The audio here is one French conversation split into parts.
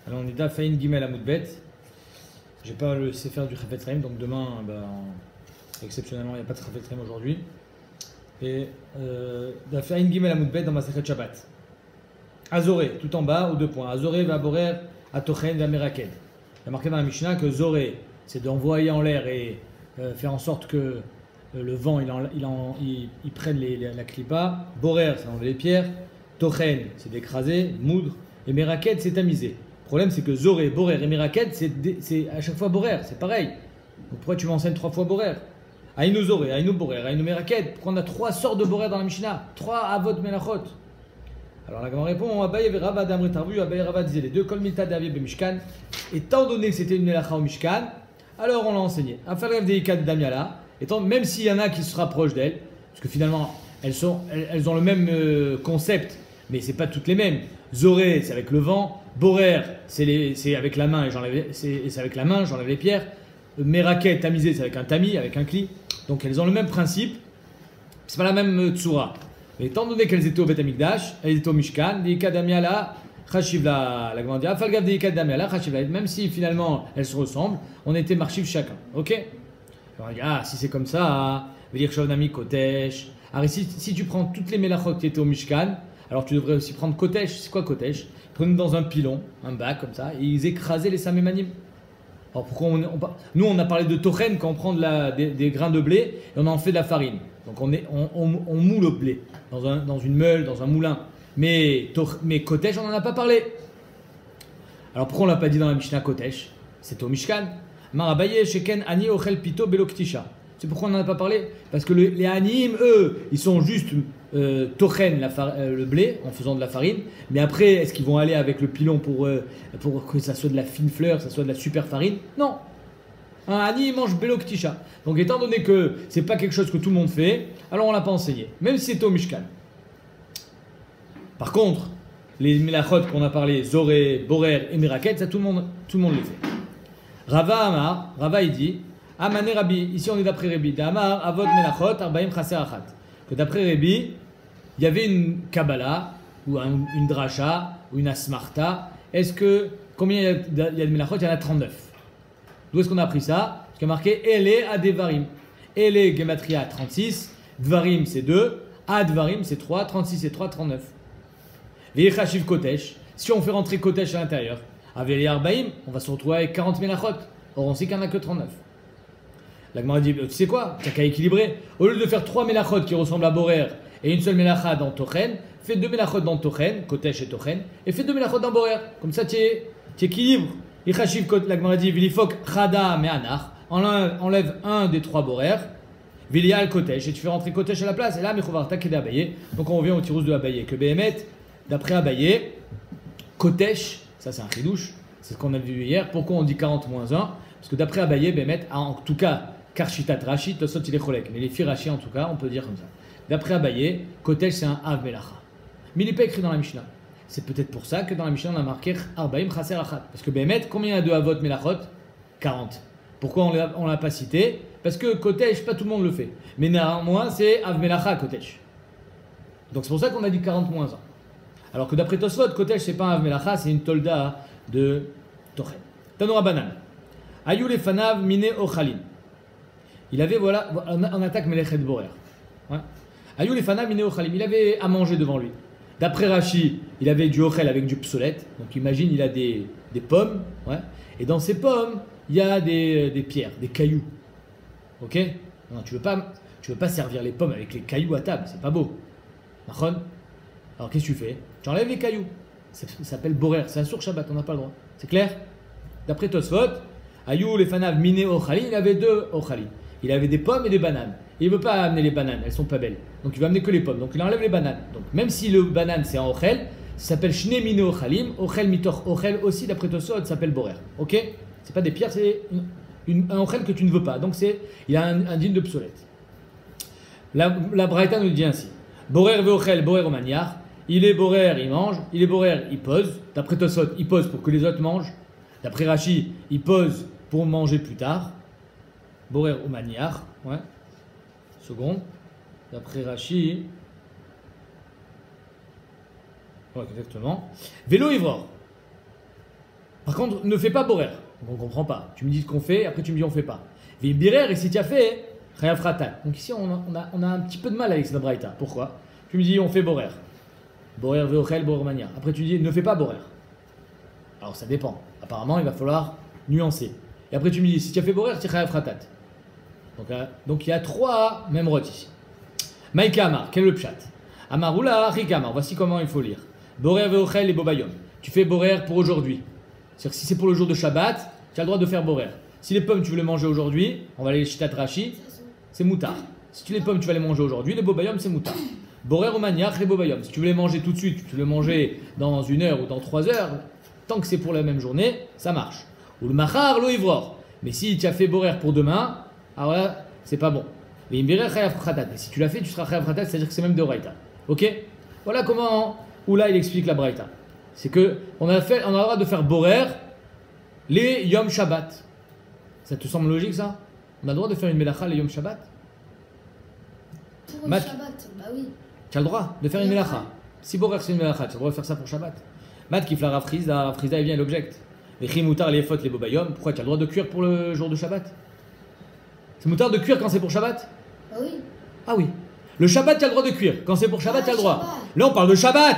Alors on est à Faïn Gimel Amoudbet. J'ai pas le Sefer du Chafetz Chaim, donc demain, exceptionnellement, il n'y a pas de Chafetz Chaim aujourd'hui. Et Faïn Gimel Amoudbet dans ma Sechet Shabbat. Azoré, tout en bas, aux 2 points. Azoré va borer à Tochen va Meraked. Il y a marqué dans la Mishnah que Zoré, c'est d'envoyer en l'air et faire en sorte que le vent il prenne la clipa. Borer, c'est enlever les pierres. Tochen, c'est d'écraser, moudre. Et Meraked, c'est tamiser. Le problème, c'est que Zoré, Borer et Meraked, c'est à chaque fois Borer, c'est pareil. Donc pourquoi tu m'enseignes 3 fois Borer? Aïnou Zoré, Aïnou Borer, Aïnou Meraked. Pourquoi on a 3 sortes de Borer dans la Mishnah? 3 Avot Melachot. Alors la Gemara répond, Abaye et Rava d'Amrit Tarvu, Abaye et Rava disaient les deux, Kol Milta d'Aviv et Mishkan. Étant donné que c'était une Melacha au Mishkan, alors on l'a enseigné. Afalrev Deika de Damiala, même s'il y en a qui se rapprochent d'elle, parce que finalement elles ont le même concept, mais c'est pas toutes les mêmes. Zoré, c'est avec le vent. Borer, c'est avec la main, c'est avec la main, j'enlève les pierres. Meraket, tamisé, c'est avec un tamis, avec un cli. Donc elles ont le même principe. C'est pas la même tsura. Mais étant donné qu'elles étaient au Bet Amikdash, elles étaient au Mishkan, Deika Damiala, Chashivla, la Gemara dit, Afalgav Deika Damiala, Chashivla, même si finalement elles se ressemblent, on était marchiv chacun. Ok? Alors on dit, si c'est comme ça, veut dire Shavnami Kotesh. Alors si tu prends toutes les Melachot qui étaient au Mishkan, alors tu devrais aussi prendre Kotesh. C'est quoi Kotesh? Ils prenaient dans un pilon, un bac comme ça, et ils écrasaient les samémanim. Alors pourquoi nous on a parlé de Tochen quand on prend des grains de blé et on en fait de la farine. Donc on moule le blé dans une meule, dans un moulin. Mais Kotesh, on n'en a pas parlé. Alors pourquoi on ne l'a pas dit dans la Mishnah Kotesh? C'est au Mishkan. Marabaye Sheken Ani Ochel Pito Beloktisha. C'est pourquoi on n'en a pas parlé? Parce que les Aniim, eux, ils sont juste tochen le blé en faisant de la farine. Mais après, est-ce qu'ils vont aller avec le pilon pour que ça soit de la fine fleur, ça soit de la super farine? Non. Un Ani mange Beloktisha. Donc étant donné que c'est pas quelque chose que tout le monde fait, alors on l'a pas enseigné. Même si c'était au Mishkan. Par contre, les Melachot qu'on a parlé, Zoré, Borer et Meraket, ça tout le monde les fait. Rava Amar, Rava il dit, Amane Rabbi, ici on est d'après Rabbi, Amar Avot Melachot Arbaim Chaser Achat. Que d'après Rabbi, il y avait une Kabbalah, ou une Dracha, ou une Asmarta. Combien il y a de Melachot? Il y en a 39. D'où est-ce qu'on a appris ça? Parce qu'il y a marqué Ele Adevarim. Ele Gematria 36, Dvarim c'est 2, Advarim c'est 3, 36 c'est 3, 39. Ve'yechachiv Kotesh, si on fait rentrer Kotesh à l'intérieur, avec les Arbaim, on va se retrouver avec 40 Melachot. Or on sait qu'il n'y en a que 39. La Gemara dit, tu sais quoi? Tu n'as qu'à équilibrer. Au lieu de faire 3 Melachot qui ressemblent à Borer et une seule Melacha dans Tochen, fais 2 Melachot dans Tochen, Kotesh et Tochen, et fais 2 Melachot dans Borer. Comme ça tu équilibres. La Gemara dit, Vilifok Chada Me'anach, enlève un des 3 Borer, Vilial Kotesh, et tu fais rentrer Kotesh à la place. Et là, Mechovar Takede Abaye. Donc on revient au tirous de Abaye. Que Behemet, d'après Abaye, Kotesh, ça c'est un chidouche, c'est ce qu'on a vu hier. Pourquoi on dit 40 moins 1? Parce que d'après Abaye, Behemet, en tout cas, Karchitat Rashi, Tosot il est cholek. Mais les filles Rashi, en tout cas, on peut dire comme ça. D'après Abaye, Kotesh c'est un Av Melacha. Mais il n'est pas écrit dans la Mishnah. C'est peut-être pour ça que dans la Mishnah on a marqué Arbaim Chaser Achat. Parce que Behemet, combien il y a de Avot Melachot? 40. Pourquoi on ne l'a pas cité? Parce que Kotesh, pas tout le monde le fait. Mais néanmoins, c'est Av Melacha Kotesh. Donc c'est pour ça qu'on a dit 40 moins 1. Alors que d'après Tosfot, Kotesh c'est pas un Av Melacha, c'est une tolda de Tochen. Tanoura Banan. Ayou lefanav mine ochalim. Il avait, voilà, on attaque Melechet Borer. Ouais. Ayou lefanav mine ochalim. Il avait à manger devant lui. D'après Rashi, il avait du ochel avec du psolète. Donc imagine, il a des pommes. Ouais. Et dans ces pommes, il y a des pierres, des cailloux. Ok? Non, tu veux pas servir les pommes avec les cailloux à table. C'est pas beau. Machon? Alors qu'est-ce que tu fais? Tu enlèves les cailloux. Ça s'appelle Borer. C'est un sourd Shabbat, on n'a pas le droit. C'est clair? D'après Tosfot, Ayou lefanav mine ochalim, il avait 2 ochalim. Il avait des pommes et des bananes. Et il ne veut pas amener les bananes, elles sont pas belles. Donc il va amener que les pommes. Donc il enlève les bananes. Donc même si le banane c'est un ochel, ça s'appelle shne mine ochalim. Ochel mitoch ochel aussi, d'après Tosfot, ça s'appelle Borer. Ok? C'est pas des pierres, c'est un ochel que tu ne veux pas. Donc il a un digne de psolète. La Braïta nous dit ainsi. Borer ve ochel, Borer au maniar. Il est Borer, il mange. Il est Borer, il pose. D'après Tosfot, il pose pour que les autres mangent. D'après Rashi, il pose pour manger plus tard. Borer au maniar. Ouais. Seconde. D'après Rashi. Ouais, exactement. Vélo ivror. Par contre, ne fais pas borer. On ne comprend pas. Tu me dis ce qu'on fait, après tu me dis on fait pas. Birer, et si tu as fait, chayav khatat. Donc ici, on a un petit peu de mal avec cette braïta. Pourquoi? Tu me dis on fait borer. Borer veochel, borer mania. Après tu dis ne fais pas borer. Alors ça dépend. Apparemment, il va falloir nuancer. Et après tu me dis si tu as fait borer, tu chayav khatat. Donc il y a trois mêmes rotes ici. Maïka Amar, quel est le pshat? Amaroula, Rikamar, voici comment il faut lire. Borer veochel et bobayom. Tu fais borer pour aujourd'hui. C'est-à-dire que si c'est pour le jour de Shabbat, tu as le droit de faire borer. Si les pommes tu veux les manger aujourd'hui, on va aller chez Tatrashi, c'est moutard. Si les pommes tu vas les manger aujourd'hui, les bobayom c'est moutard. Borer au maniach, les bobayom. Si tu veux les manger tout de suite, tu veux les manger dans 1 heure ou dans 3 heures, tant que c'est pour la même journée, ça marche. Ou le machar, l'eau ivror. Mais si tu as fait borer pour demain, alors là, c'est pas bon. Mais si tu l'as fait, tu seras chayav khatat, c'est-à-dire que c'est même de Braïta. Ok? Voilà comment Oula il explique la Braïta. C'est que on a le droit de faire borer les Yom Shabbat. Ça te semble logique ça? On a le droit de faire une melacha les Yom Shabbat? Pour le Shabbat, bah oui. Tu as le droit de faire une melacha. Si borer c'est une melacha, tu as le droit de faire ça pour Shabbat. Mat qui fla Rafrizda il vient l'object. Les chimoutar, les fautes, les bobayom. Pourquoi tu as le droit de cuire pour le jour de Shabbat? C'est moutard de cuire quand c'est pour Shabbat? Bah oui. Ah oui. Le Shabbat, tu as le droit de cuire. Quand c'est pour Shabbat, tu as le droit. Là, on parle de Shabbat.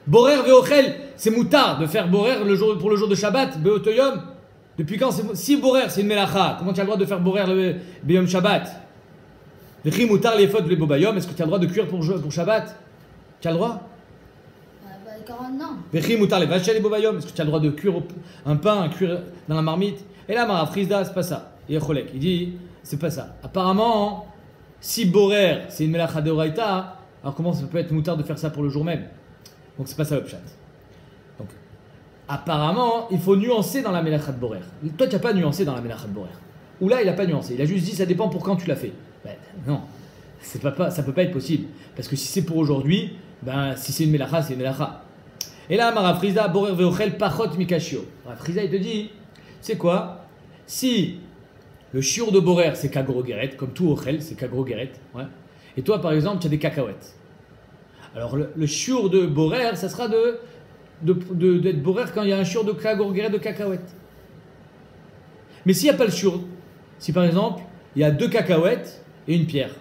Borer veochel, c'est moutard de faire borer pour le jour de Shabbat, beotoyom. Depuis quand si borer, c'est une melacha, comment tu as le droit de faire borer le beyom Shabbat? Les chimoutar, les fautes, les bobayom, est-ce que tu as le droit de cuire pour Shabbat? Tu as le droit? Bah, 40 non. Les chimoutar, les vaches, les bobayom, est-ce que tu as le droit de cuire un pain, cuire dans la marmite? Et là, Mara Frisda, c'est pas ça. Il dit, c'est pas ça. Apparemment, si borer, c'est une melacha de Oraïta, alors comment ça peut être moutard de faire ça pour le jour même? Donc c'est pas ça le pshat. Donc, apparemment, il faut nuancer dans la melacha de borer. Toi, tu n'as pas nuancé dans la melacha de borer. Ou là, il n'a pas nuancé. Il a juste dit, ça dépend pour quand tu l'as fait. Ben, non, ça peut pas être possible. Parce que si c'est pour aujourd'hui, ben, si c'est une melacha, c'est une melacha. Et là, Mara Frisda, borer veochel pachot mikashio. Mara Frisda, il te dit, c'est quoi? Si le shiur de borer, c'est kagro-geret, comme tout ochel, c'est kagro-geret, ouais. Et toi, par exemple, tu as des cacahuètes. Alors, le shiur de borer, ça sera d'être borer quand il y a un shiur de kagro-geret de cacahuètes. Mais s'il n'y a pas le shiur, si par exemple, il y a 2 cacahuètes et une pierre,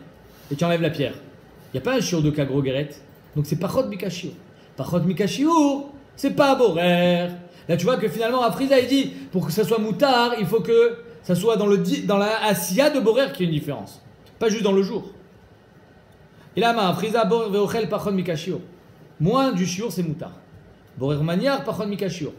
et tu enlèves la pierre, il n'y a pas un shiur de kagro-geret, donc c'est pachot mikashio. Pachot mikashio, c'est pas borer. Là, tu vois que finalement, Afriza, il dit, pour que ça soit moutard, il faut que ça soit dans la asiya de borer qu'il y ait une différence. Pas juste dans le jour. Et là, Afriza, veochel pachon mikashio. Moins du shiur, c'est moutard. Borer maniar, pachon mikashio.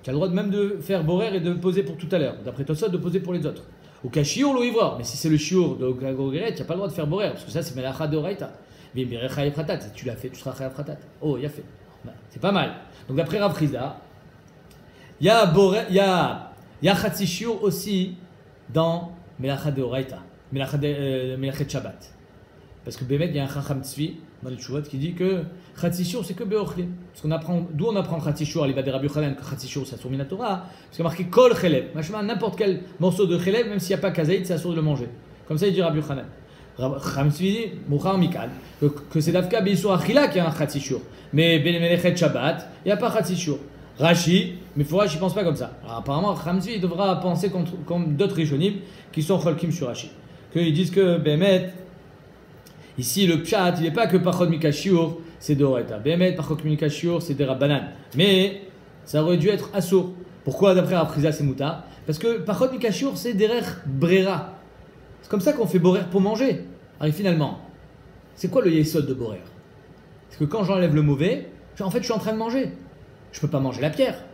Tu as le droit même de faire borer et de poser pour tout à l'heure. D'après Tosot, de poser pour les autres. Ou kashiur, l'eau ivoire. Mais si c'est le shiur de Gagogeret, tu n'as pas le droit de faire borer. Parce que ça, c'est melacha de Oraïta. Mais si tu l'as fait, tu seras chayav khatat. Oh, il a fait. C'est pas mal. Donc, d'après Rafrizda, il y a Chatzi Shiur aussi dans Melacha de Oraïta, Melacha de Shabbat. Parce que Bémet, il y a un Chacham Tzvi dans les Tshuvot qui dit que Chatzi Shiur c'est que Beochlin. Parce qu'on apprend, d'où on apprend Chatzi Shiur, Aliba de Rabbi Yochanan, que Chatzi Shiur c'est assour min Torah, parce qu'il y a marqué Kol Chelev. N'importe quel morceau de Chelev, même s'il n'y a pas Kazaïd, c'est assour de le manger. Comme ça, il dit Rabbi Yochanan. Chacham Tzvi dit, Mouchar Mikad, que c'est Davka Beisur Achila qui a un Chatzi Shiur. Mais Ben Melechet Shabbat, il n'y a pas Chatzi Shiur. Rashi, mais Fourash, il ne pense pas comme ça. Alors, apparemment, Khamzi devra penser comme d'autres Rishonim qui sont Cholkim sur Rashi. Qu'ils disent que Bémet, ici le Pshat, il n'est pas que Pachot Mikashur, c'est de Oraïta. Bémet, Pachot Mikashur, c'est des Rabbanan. Mais ça aurait dû être Assour. Pourquoi d'après Afriza c'est Mouta? Parce que Pachot Mikashur, c'est Derer Brera. C'est comme ça qu'on fait Borer pour manger. Alors finalement, c'est quoi le Yesod de Borer? Parce que quand j'enlève le mauvais, en fait, je suis en train de manger. Je ne peux pas manger la pierre.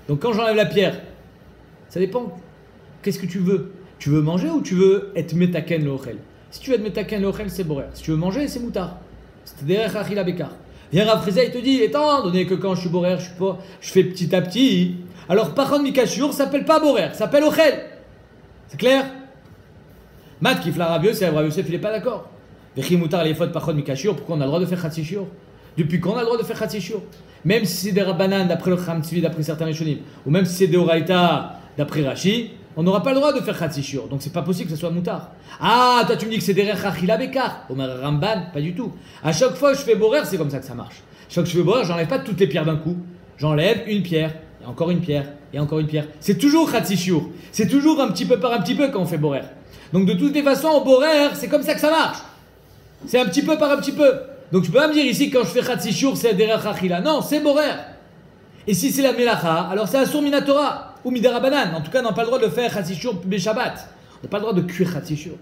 Donc quand j'enlève la pierre, ça dépend. Qu'est-ce que tu veux? Tu veux manger ou tu veux être metaken le ochel? Si tu veux être metaken le ochel, c'est borer. Si tu veux manger, c'est moutard. C'est derech achila bekar. Viens Rav Frisda, il te dit, étant donné que quand je suis borer, je fais petit à petit. Alors pachon mikashur s'appelle pas borer, ça s'appelle ochel. C'est clair? Mat kifla Rav Yosef, Rav Yosef il n'est pas d'accord. Vechi moutar les fautes pachon mikashur, pourquoi on a le droit de faire chatzi shiur? Depuis quand on a le droit de faire chatzi shiur? Même si c'est des Rabbanan d'après le Chacham Tzvi, d'après certains Rishonim, ou même si c'est des Oraïta d'après Rashi, on n'aura pas le droit de faire Chatzi Shiur. Donc c'est pas possible que ce soit moutard. Ah, toi tu me dis que c'est des Rechachila Bekar. Omer Ramban, pas du tout. À chaque fois que je fais borer, c'est comme ça que ça marche. Chaque fois que je fais borer, j'enlève pas toutes les pierres d'un coup. j'enlève une pierre, et encore une pierre, et encore une pierre. C'est toujours Khatsi Shiur. C'est toujours un petit peu par un petit peu quand on fait Borer. Donc de toutes les façons, au Borer, c'est comme ça que ça marche. C'est un petit peu par un petit peu. Donc je peux pas me dire ici, quand je fais Khatsi Shiur, c'est Derech Achila. Non, c'est Borer. Et si c'est la Melacha, alors c'est Asur Minatora, ou Midarabanan. En tout cas, on n'a pas le droit de faire Khatsi Shiur Shabbat. On n'a pas le droit de cuire Khatsi Shiur.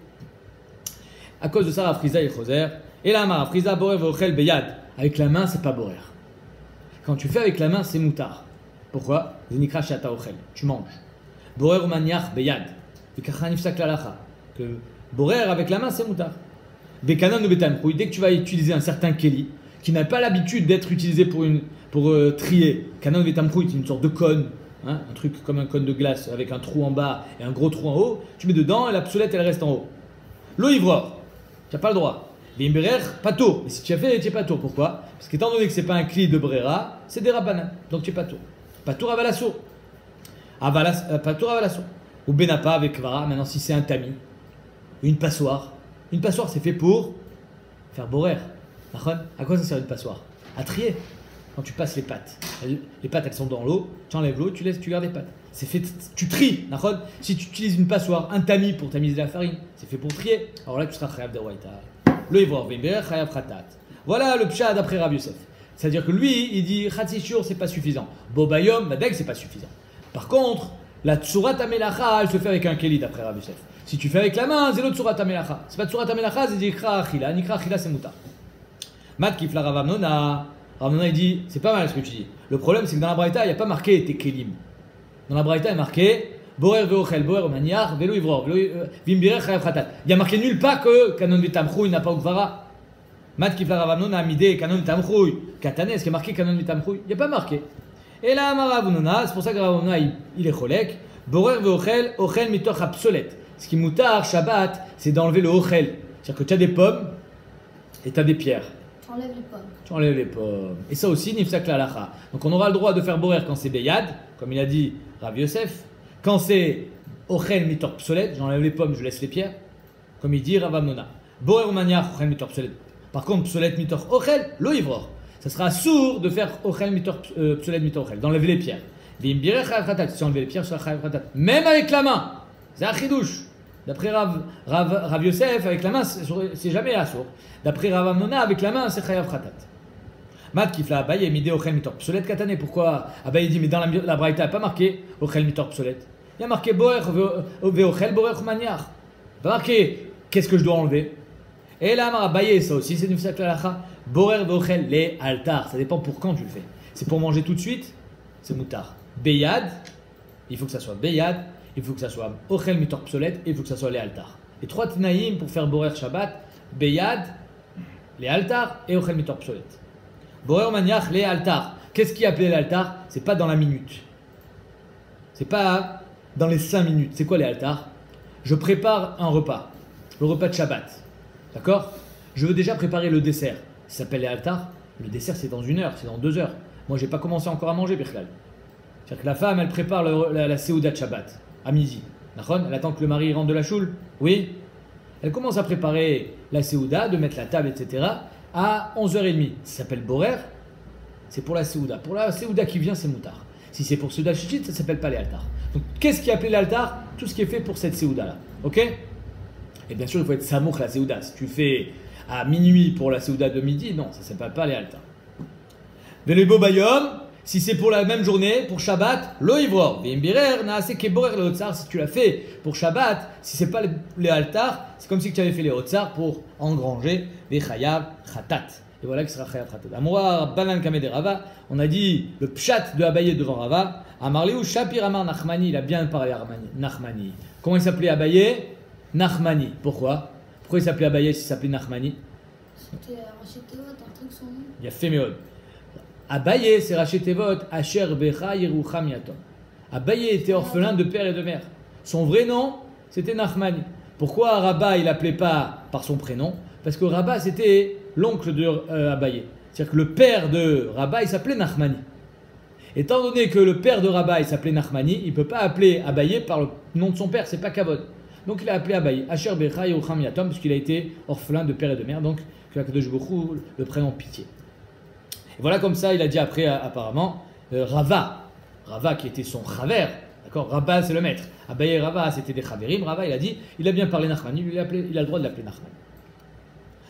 À cause de ça, Rav Friza et Choser. Et là, Rav Friza, Borer Vochel Beyad. Avec la main, c'est pas Borer. Quand tu fais avec la main, c'est Moutar. Pourquoi? Zenikra Shata Ochel. Tu manges. Borer ou Maniach Beyad. Que Borer avec la main, c'est Moutar. Bekanan ou Betamchouy. Dès que tu vas utiliser un certain Keli, qui n'a pas l'habitude d'être utilisé pour trier. Kanan ou Betamchouy, c'est une sorte de cône. Hein, un truc comme un cône de glace avec un trou en bas et un gros trou en haut. Tu mets dedans et la psolette, elle reste en haut. L'eau ivrore. Tu n'as pas le droit. Bimberer, pato. Et si tu as fait, tu n'es pas tour. Pourquoi? Parce qu'étant donné que ce n'est pas un cli de brera, c'est des rabanan. Donc tu n'es pas tour. Patour avalasso. Patour avalasso. Ou benapa avec vara. Maintenant, si c'est un tamis, une passoire. Une passoire, c'est fait pour faire borer. À quoi ça sert une passoire? À trier. Quand tu passes les pâtes. Les pâtes, elles sont dans l'eau. Tu enlèves l'eau, tu gardes les pâtes. C'est fait, tu tries. Si tu utilises une passoire, un tamis pour tamiser la farine, c'est fait pour trier. Alors là, tu seras chayav de waïta. Le ivror, vimber, chayav khatat. Voilà le pshat d'après Rav Yosef. C'est-à-dire que lui, il dit Khatsi Shiur, c'est pas suffisant. Bobayom, Badeg, c'est pas suffisant. Par contre, la Tsurat Amelacha, elle se fait avec un Keli d'après Rav Yosef. Si tu fais avec la main, c'est l'autre Tsurat Amelacha. C'est pas Tsurat Amelacha, c'est Nikra Achila. Nikra Achila, c'est Mouta. Mat Kifla Rav Amnona. Rav Amnona, il dit c'est pas mal ce que tu dis. Le problème, c'est que dans la Braïta, il n'y a pas marqué tes Kelim. Dans la Braïta, il est marqué Borer Veochel, Borer Maniar, Velo Ivror, Vimbirer Chayav Khatat. Il y a marqué nulle part que Kanon Vitamchouy n'a pas Ukvara. Mat Kifla Rav Amnona, Amide, Kanon Vitamchouy. Katane, est-ce qu'il y a marqué Kanon Vitamchouy? Il n'y a pas marqué. Et là, Rav Amnona, c'est pour ça que Rav Amnona, il est cholek. Borer Veochel, Ochel Mitoch Absolet. Ce qui moutar, Shabbat, c'est d'enlever le Ochel. C'est-à-dire que tu as des pommes et tu as des pierres. Tu enlèves les pommes. Tu enlèves les pommes. Et ça aussi, Nifsak Lalacha. Donc on aura le droit de faire Borer quand c'est Beyad, comme il a dit Rav Yosef. Quand c'est Ochel Mitor Psolet, j'enlève les pommes, je laisse les pierres. Comme il dit Rav Amnona. Borer ou Maniach, Ochel Mitor Psolet. Par contre, Psolet Mitor Ochel, lo Ivror. Ça sera sourd de faire Ochel Mitor Psolet Mitor Ochel, d'enlever les pierres. Vimbirer Chayav Khatat. Si on enlève les pierres, ça sera Chayav Khatat. Même avec la main. C'est un chidouche. D'après Rav Yosef, avec la main, c'est jamais assourd. D'après Rav Amnona, avec la main, c'est Chayav Khatat. Mat Kifla Abaye, Mide Ochel Mitor Psolet Katane. Pourquoi Abaye dit, mais dans la Braïta, il n'y a pas marqué Ochel Mitor Psolet. Il y a marqué Boer Veochel Borer Maniar. Il n'y a pas marqué qu'est-ce que je dois enlever. Et là, Abaye, ça aussi, c'est une Nifsak Lalacha. Borer Veochel, les altar. Ça dépend pour quand tu le fais. C'est pour manger tout de suite, c'est moutar. Beyad, il faut que ça soit Beyad. Il faut que ça soit Ochel Mitor Psolet et il faut que ça soit les altars. Les trois Tnaïm pour faire Borer Shabbat, Beyad, les altars et Ochel Mitor Psolet. Borer Maniach, les altars. Qu'est-ce qui est appelé l'altar? C'est pas dans la minute. C'est pas dans les 5 minutes. C'est quoi les altars? Je prépare un repas, le repas de Shabbat. D'accord? Je veux déjà préparer le dessert. Ça s'appelle les altars. Le dessert, c'est dans 1 heure, c'est dans 2 heures. Moi, j'ai pas commencé encore à manger, Birklal. C'est-à-dire que la femme, elle prépare la Seouda de Shabbat. À midi. Elle attend que le mari rentre de la choule. Oui. Elle commence à préparer la Seouda, de mettre la table, etc. à 11h30. Ça s'appelle Borer. C'est pour la Seouda. Pour la Seouda qui vient, c'est Moutar. Si c'est pour Seouda Chichit, ça ne s'appelle pas les altars. Donc, qu'est-ce qui est appelé l'altar? Tout ce qui est fait pour cette Seouda-là. Ok? Et bien sûr, il faut être samouk la Seouda. Si tu fais à minuit pour la Seouda de midi, non, ça ne s'appelle pas les altars. Velebo Bayom. Si c'est pour la même journée, pour Shabbat, lo ivror. Vimbirer, naase keborer le hotzar. Si tu l'as fait pour Shabbat, si c'est pas les altars, c'est comme si tu avais fait les hotzar pour engranger les chayav khatat. Et voilà qui sera chayav khatat. Amoura banan kameh de Rava. On a dit le pshat de Abaye devant Rava. Amarliou shapir amar Nachmani. Il a bien parlé à Nachmani. Comment il s'appelait Abaye? Nachmani. Pourquoi il s'appelait Abaye s'il s'appelait Nachmani? C'était Rachid Tevot, un truc son nom. Il a fait méod. Abaye, c'est Rachet Tevot, Asher Becha Yerucham Yatom. Abaye était orphelin de père et de mère. Son vrai nom, c'était Nachmani. Pourquoi Rabba, il l'appelait pas par son prénom? Parce que Rabba, c'était l'oncle de Abaye. C'est-à-dire que le père de Rabba, il s'appelait Nachmani. Étant donné que le père de Rabba, il s'appelait Nachmani, il ne peut pas appeler Abaye par le nom de son père, c'est pas Kavod. Donc il a appelé Abaye, Asher Becha Yerucham Yatom, parce qu'il a été orphelin de père et de mère. Donc, que Akadosh Baruch Hu le prenne en pitié. Et voilà comme ça, il a dit après, apparemment, Rava qui était son chaver, d'accord, Rabba c'est le maître, Abaye et Rava c'était des chaverim, Rava il a dit, il a bien parlé Nachman, il a le droit de l'appeler Nachman.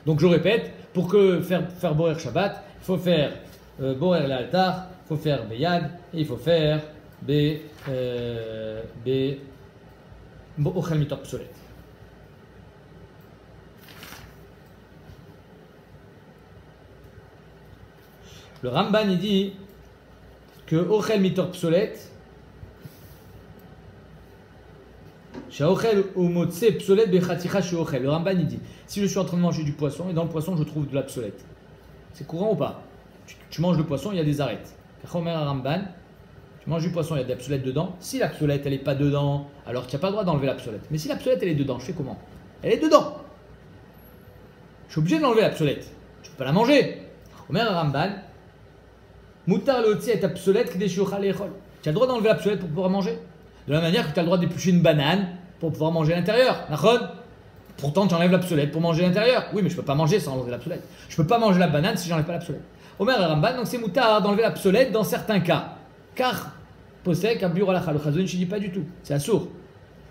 Donc je répète, pour que faire Borer Shabbat, il faut faire Borer l'altar, il faut faire Beyad, et il faut faire Ochel Mitor Psolet. Le Ramban il dit que Ochel Mitor Psolet, Shaochel ou Motse Psolet Bechaticha Shaochel. Le Ramban il dit, si je suis en train de manger du poisson et dans le poisson je trouve de la psolette, c'est courant ou pas? Tu manges le poisson, il y a des arêtes. Kachomer Ramban, tu manges du poisson, il y a de la psolette dedans. Si la psolette elle n'est pas dedans, alors tu n'as pas le droit d'enlever la psolette. Mais si la psolette elle est dedans, je fais comment? Elle est dedans. Je suis obligé d'enlever la psolette. Tu ne peux pas la manger. Omer Ramban, Moutar le Otsi est ta psolette qui déchiocha l'échol. Tu as le droit d'enlever la psolette pour pouvoir manger. De la même manière que tu as le droit d'éplucher une banane pour pouvoir manger à l'intérieur. Nachon? Pourtant, tu enlèves la psolette pour manger à l'intérieur. Oui, mais je ne peux pas manger sans enlever la psolette. Je ne peux pas manger la banane si j'enlève pas la psolette. Omer et Ramban, donc c'est moutar d'enlever la psolette dans certains cas. Car, posek, abur alacha, le chazon, je ne dis pas du tout. C'est assourd.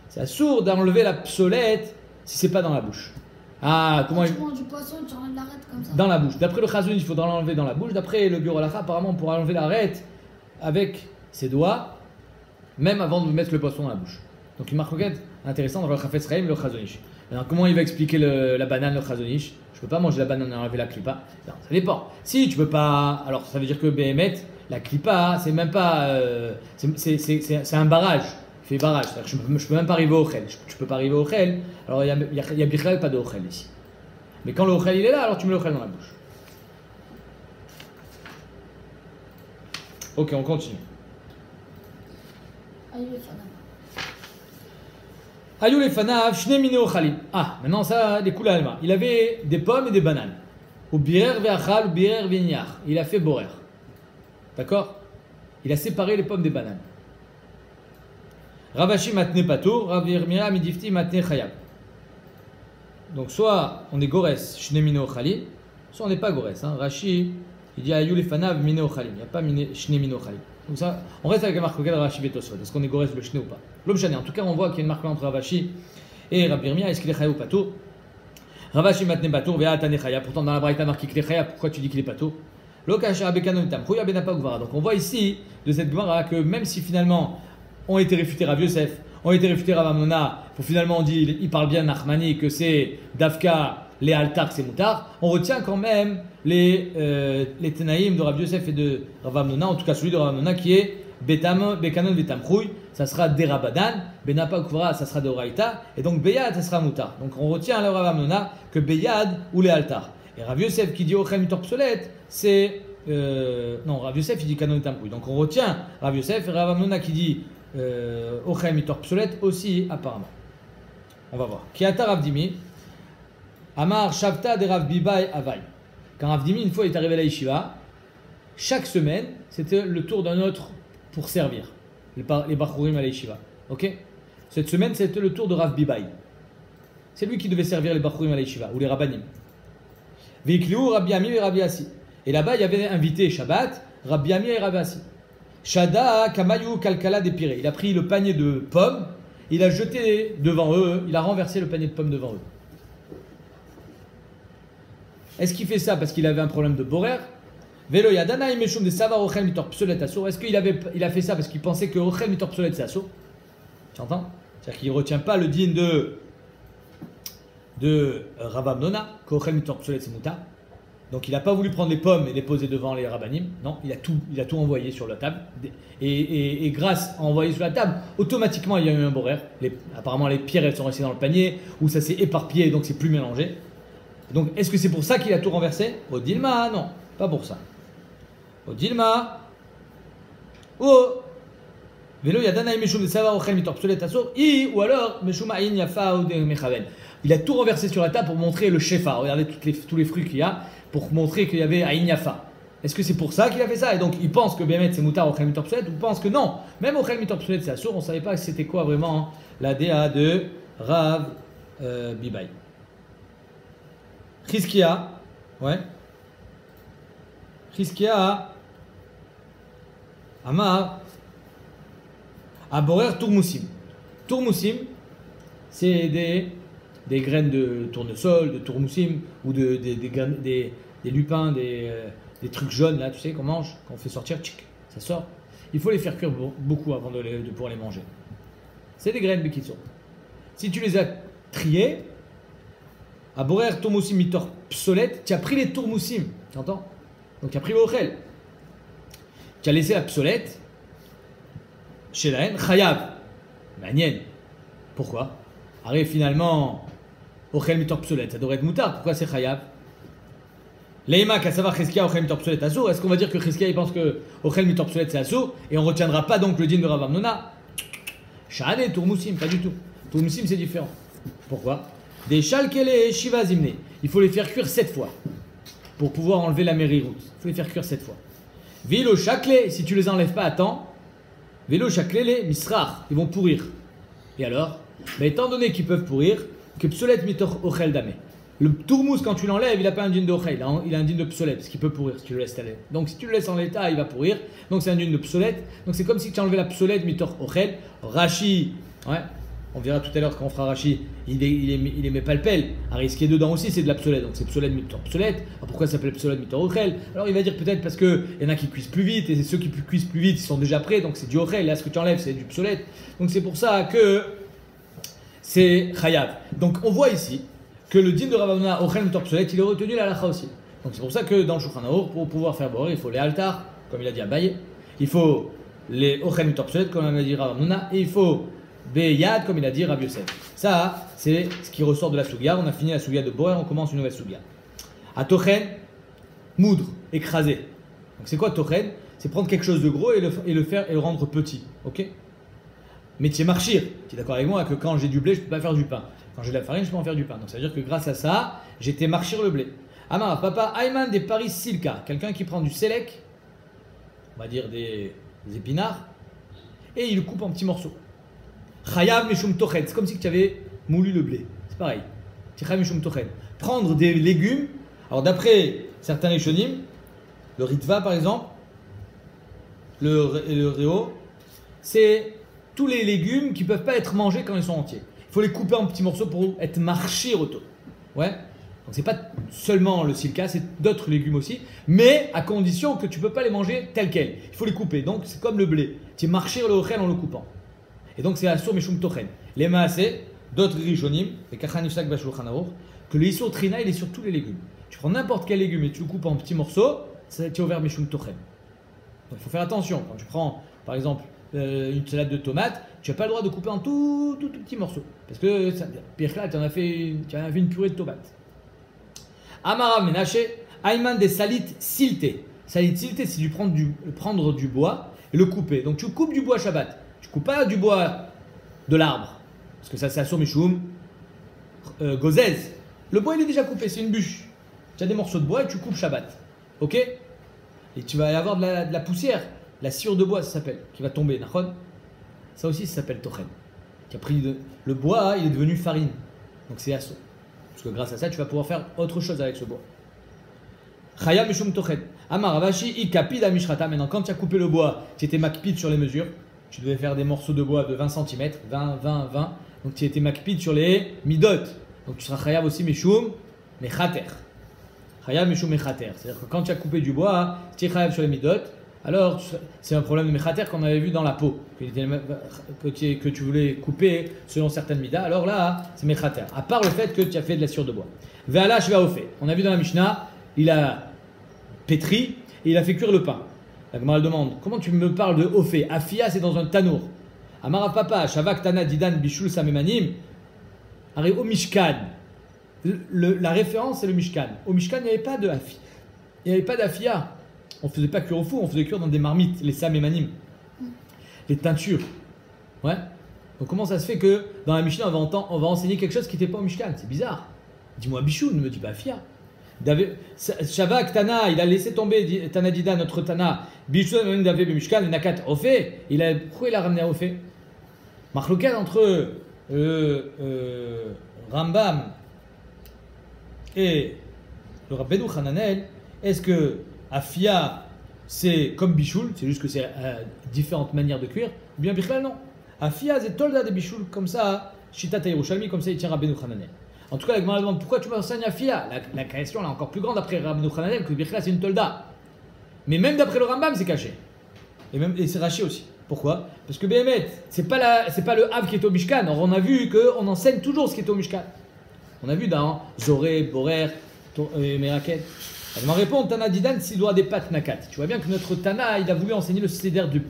C'est assourd d'enlever la psolette si c'est pas dans la bouche. Ah, comment Tu manges du poisson, tu enlèves l'arête comme ça. Dans la bouche. D'après le chazon, il faudra l'enlever dans la bouche. D'après le biur alacha, apparemment, on pourra enlever l'arête avec ses doigts, même avant de mettre le poisson dans la bouche. Donc une marque intéressante dans le Chafetz Chaim et le Chazonish. Alors comment il va expliquer la banane, le Chazonish? Je peux pas manger la banane et enlever la clipa. Non, ça dépend. Si tu peux pas, alors ça veut dire que Behemet, la clipa, c'est même pas, c'est un barrage. Il fait barrage. Je peux même pas arriver au Ochel. Je peux pas arriver au Ochel. Alors il y a Bichlal, pas de Ochel ici. Mais quand le Ochel il est là, alors tu mets le Ochel dans la bouche. Ok, on continue. Ayou les fanav, shne mine ochalim. Ah, maintenant ça, les couleurs allemands. Il avait des pommes et des bananes. Ou birer ve'achal, ou birer ve'niach. Il a fait borer. D'accord? Il a séparé les pommes des bananes. Ravashi matne patour, Rav Yirmiyah midifti matne chayab. Donc soit on est gores, shne mine ochalim, soit on n'est pas gores. Rashi, il dit ayou les fanav mine ochalim. Il n'y a pas shne mine ochalim. Donc ça, on reste avec la marque de Rashi Betosfot. Est-ce qu'on est gorès le shné ou pas? L'homme chané. En tout cas, on voit qu'il y a une marque entre Ravashi et Rabbi Yirmiyah. Est-ce qu'il est chaya ou pato? Ravashi matne pato, vea tane chaya. Pourtant, dans la braïta marqué qu'il est chaya. Pourquoi tu dis qu'il est pato? Lokasha bekano tam. Chouya benapa gvara. Donc on voit ici de cette gemara que même si finalement ont été réfutés Rav Yosef, ont été réfutés Rav Amnona, pour finalement on dit il parle bien Nachmani que c'est Dafka. Les altar, c'est moutard. On retient quand même les tenaïm de Rav Yosef et de Rav Amnona, en tout cas celui de Rav Amnona qui est Bekanon Betam Chouy, ça sera des Rabadan, Benapa Kuvra, ça sera de Oraïta, et donc Beyad, ça sera moutard. Donc on retient alors Rav Amnona que Beyad ou les altar. Et Rav Yosef qui dit Ochel Mitor Psolet, c'est. Non, Rav Yosef il dit Kanon Betam Chouy. Donc on retient Rav Yosef et Rav Amnona qui dit Ochel Mitor Psolet aussi, apparemment. On va voir. Kiata Rav Dimi. Amar Shavta de Rav Bibai Avai. Quand Rav Dimi, une fois, il est arrivé à la yeshiva, chaque semaine, c'était le tour d'un autre pour servir les Bachurim à la yeshiva. Ok? Cette semaine, c'était le tour de Rav Bibai. C'est lui qui devait servir les Bachurim à la yeshiva, ou les Rabbanim. Veikliou, Rabbi Ami et Rabbi Assi. Et là-bas, il y avait invité Shabbat, Rabbi Ami et Rabbi Assi. Shada Kamayou Kalkala Depiré. Il a pris le panier de pommes, il a jeté devant eux, il a renversé le panier de pommes devant eux. Est-ce qu'il fait ça parce qu'il avait un problème de borer? Velo yadana imeshum de savar ochel mitor psolet asso. Est-ce qu'il a fait ça parce qu'il pensait que ochel mitor psolet c'est asso? Tu entends? C'est-à-dire qu'il ne retient pas le din de Rav Amnona, qu'ochel mitor psolet c'est mouta. Donc il n'a pas voulu prendre les pommes et les poser devant les rabbanim. Non, il a tout envoyé sur la table. Et grâce à envoyer sur la table, automatiquement il y a eu un borer. Apparemment les pierres elles sont restées dans le panier, ou ça s'est éparpillé donc c'est plus mélangé. Donc, est-ce que c'est pour ça qu'il a tout renversé? Odilma, non, pas pour ça. Odilma, Velo yadana meshum de savoir ochel mitor psolet asur, ou alors meshum ayin yafa ou de mechaven. Il a tout renversé sur la table pour montrer le shefa. Regardez tous les fruits qu'il y a pour montrer qu'il y avait ayin yafa. Est-ce que c'est pour ça qu'il a fait ça? Et donc il pense que Bémet c'est moutar ochel mitor psolet, ou pense que non, même ochel mitor psolet c'est asur. On ne savait pas c'était quoi vraiment la DA de Rav Bibai. Chizkia, ouais. Chizkia Amar, Aborer Tourmoussim. Tourmoussim, c'est des graines de tournesol, de tourmoussim, ou des lupins, des trucs jaunes, là, tu sais, qu'on mange, qu'on fait sortir, tchic, ça sort. Il faut les faire cuire beaucoup avant de pouvoir les manger. C'est des graines qui sont. Si tu les as triées, à Borer Tourmoussim mitor psolète, tu as pris les tourmoussim, tu entends? Donc tu as pris le ochel. Tu as laissé la psolète chez la haine, chayav, manienne. Pourquoi? Arrive finalement, ochel mitor psolète, ça devrait être moutard. Pourquoi c'est chayav? Leïma, qu'à savoir Cheskia, ochel mitor psolète assour. Est-ce qu'on va dire que Cheskia il pense que ochel mitor psolète c'est assour et on ne retiendra pas donc le din de Rav Amnona? Shahane, tourmoussim, pas du tout. Tourmoussim c'est différent. Pourquoi? Des chalkele et shiva zimne. Il faut les faire cuire 7 fois pour pouvoir enlever la mériroute. Il faut les faire cuire 7 fois. Vélo chakle, si tu les enlèves pas à temps, vélo chaklele misrar, ils vont pourrir. Et alors? Mais étant donné qu'ils peuvent pourrir, que psolet mitor ochel dame. Le tourmous, quand tu l'enlèves, il n'a pas un din de ochel, il a un din de psolet, parce qu'il peut pourrir si tu le laisses aller. Donc si tu le laisses en l'état, il va pourrir. Donc c'est un din de psolet. Donc c'est comme si tu enlevais la psolet mitor ochel. Rashi, ouais. On verra tout à l'heure quand on fera Rashi, il émet pas le pelle. Alors, ce qui est dedans aussi, c'est de la psolète. Donc, c'est psolète mitor psolète. Alors, pourquoi ça s'appelle psolète mitor ochel? Alors, il va dire peut-être parce qu'il y en a qui cuisent plus vite, et ceux qui cuisent plus vite, ils sont déjà prêts. Donc, c'est du ochel. Là, ce que tu enlèves, c'est du psolète. Donc, c'est pour ça que c'est chayav. Donc, on voit ici que le din de Rav Amnona ochel mitor psolète, il est retenu la halakha aussi. Donc, c'est pour ça que dans le Shulchan Arour, pour pouvoir faire boire, il faut les altars, comme il a dit à Baye. Il faut les ochel mitor psolète, comme a dit Rav Amnona. Et il faut Beyad, comme il a dit Rabbi Yosef. Ça, c'est ce qui ressort de la Sougia. On a fini la Sougia de Boer, on commence une nouvelle Sougia. À Tochen, moudre, écraser. Donc c'est quoi Tochen? C'est prendre quelque chose de gros et le rendre petit. Ok? Métier marchir. Tu es d'accord avec moi que quand j'ai du blé, je ne peux pas faire du pain. Quand j'ai de la farine, je peux en faire du pain. Donc ça veut dire que grâce à ça, j'étais marchir le blé. Amara, papa, Ayman des Paris Silka. Quelqu'un qui prend du sélec, on va dire des épinards, et il le coupe en petits morceaux. Chayav meshum tochen, c'est comme si tu avais moulu le blé. C'est pareil. Chayav meshum tochen. Prendre des légumes. Alors d'après certains rishonim, le ritva par exemple, le réo, c'est tous les légumes qui ne peuvent pas être mangés quand ils sont entiers. Il faut les couper en petits morceaux pour être marchés auto. Ouais. Donc c'est pas seulement le silka, c'est d'autres légumes aussi, mais à condition que tu ne peux pas les manger tels quels. Il faut les couper. Donc c'est comme le blé. Tu es marcher le ochel en le coupant. Et donc c'est Asur Meshum Tochen. Les Maaseh, d'autres Rishonim, les Kachanishak Bashulchan Aruch, que le Isur Trina il est sur tous les légumes. Tu prends n'importe quel légume et tu le coupes en petits morceaux, tu es ouvert Meshum Tochen. Donc il faut faire attention. Quand tu prends par exemple une salade de tomates, tu n'as pas le droit de couper en tout petits morceaux. Parce que pire que là, tu en as fait une purée de tomates. Amara Menaché, Ayman des salites silté. Salit silté, c'est prendre du bois et le couper. Donc tu coupes du bois Shabbat. Tu ne coupes pas du bois de l'arbre, parce que ça c'est Asur Meshum Gozez. Le bois il est déjà coupé, c'est une bûche. Tu as des morceaux de bois et tu coupes Shabbat. Ok? Et tu vas y avoir de la poussière, la sciure de bois ça s'appelle, qui va tomber. Ça aussi ça s'appelle Tochen. Tu as pris le bois, il est devenu farine. Donc c'est Asur. Parce que grâce à ça tu vas pouvoir faire autre chose avec ce bois. Chaya Meshum Tochen. Amar Ravashi IkapidAmishrata. Maintenant quand tu as coupé le bois, tu étais makpid sur les mesures. Tu devais faire des morceaux de bois de 20 cm, 20. Donc tu étais makpid sur les midot. Donc tu seras chayav aussi meshum mechater. Chayav meshum mechater. C'est-à-dire que quand tu as coupé du bois, tu es chayav sur les midot. Alors c'est un problème de mechater qu'on avait vu dans la peau. Que tu voulais couper selon certaines midas. Alors là, c'est mechater. À part le fait que tu as fait de la sciure de bois. Ve'ala shvaofé. On a vu dans la Mishnah, il a pétri et il a fait cuire le pain. La Gemara demande, comment tu me parles de Ophé? Afia, c'est dans un tanour. Amara papa, Shavak Tana Didan Bishul Samemanim. Au Mishkan. La référence, c'est le Mishkan. Au Mishkan, il n'y avait pas de Afia. Il n'y avait pas d'Afia. On ne faisait pas cuire au four, on faisait cuire dans des marmites, les Samemanim. Les teintures. Ouais. Donc comment ça se fait que dans la Mishnah, on va enseigner quelque chose qui n'était pas au Mishkan? C'est bizarre. Dis-moi Bishul, ne me dis pas Afia. Shavak Tana, il a laissé tomber Tana Dida, notre Tana. Bishul Davé Mishkan, le Nakat Ophé. Pourquoi il a ramené à Ophé? Marloquet entre Rambam et le Rabbeinu Hananel. Est-ce que Afia c'est comme bichoul, c'est juste que c'est différentes manières de cuire, ou bien bichlal non. Afia c'est tolda de bichoul, comme ça, Shita Yerushalmi, comme ça il tient Rabbeinu Hananel. En tout cas, la Gemara demande pourquoi tu m'enseignes Afia. La question est encore plus grande après Rabbeinu Hananel que bichlal c'est une tolda. Mais même d'après le Rambam, c'est caché. Et c'est raché aussi. Pourquoi? Parce que Béhémet, c'est pas le Hav qui est au Mishkan. Or, on a vu qu'on enseigne toujours ce qui est au Mishkan. On a vu dans Zoré, Borer, Meraket. Elle m'en répond, Tana Didan, s'il doit des pâtes nakat. Tu vois bien que notre Tana, il a voulu enseigner le céder du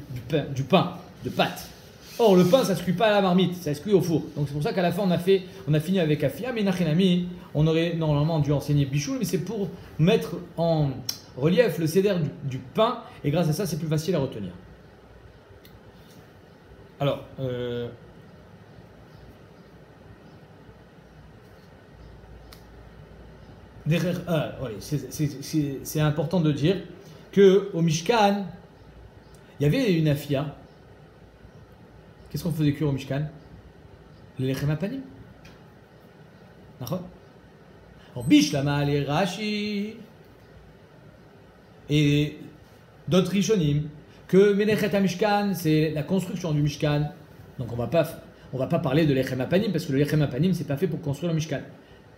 pain, de pâtes. Or, le pain, ça ne se cuit pas à la marmite, ça se cuit au four. Donc, c'est pour ça qu'à la fin, on a fini avec Afia. Mais Nachenami, on aurait normalement dû enseigner Bichoul, mais c'est pour mettre en relief le céder du pain. Et grâce à ça, c'est plus facile à retenir. Alors, c'est important de dire qu'au Mishkan, il y avait une afia. Qu'est-ce qu'on faisait cuire au Mishkan? Le lechem apanim. D'accord? Alors, Bishlama, les Rashi et d'autres Rishonim, que Melechet HaMishkan, c'est la construction du Mishkan. Donc on va pas parler de l'Echem HaPanim, parce que le l'Echem HaPanim, c'est pas fait pour construire le Mishkan.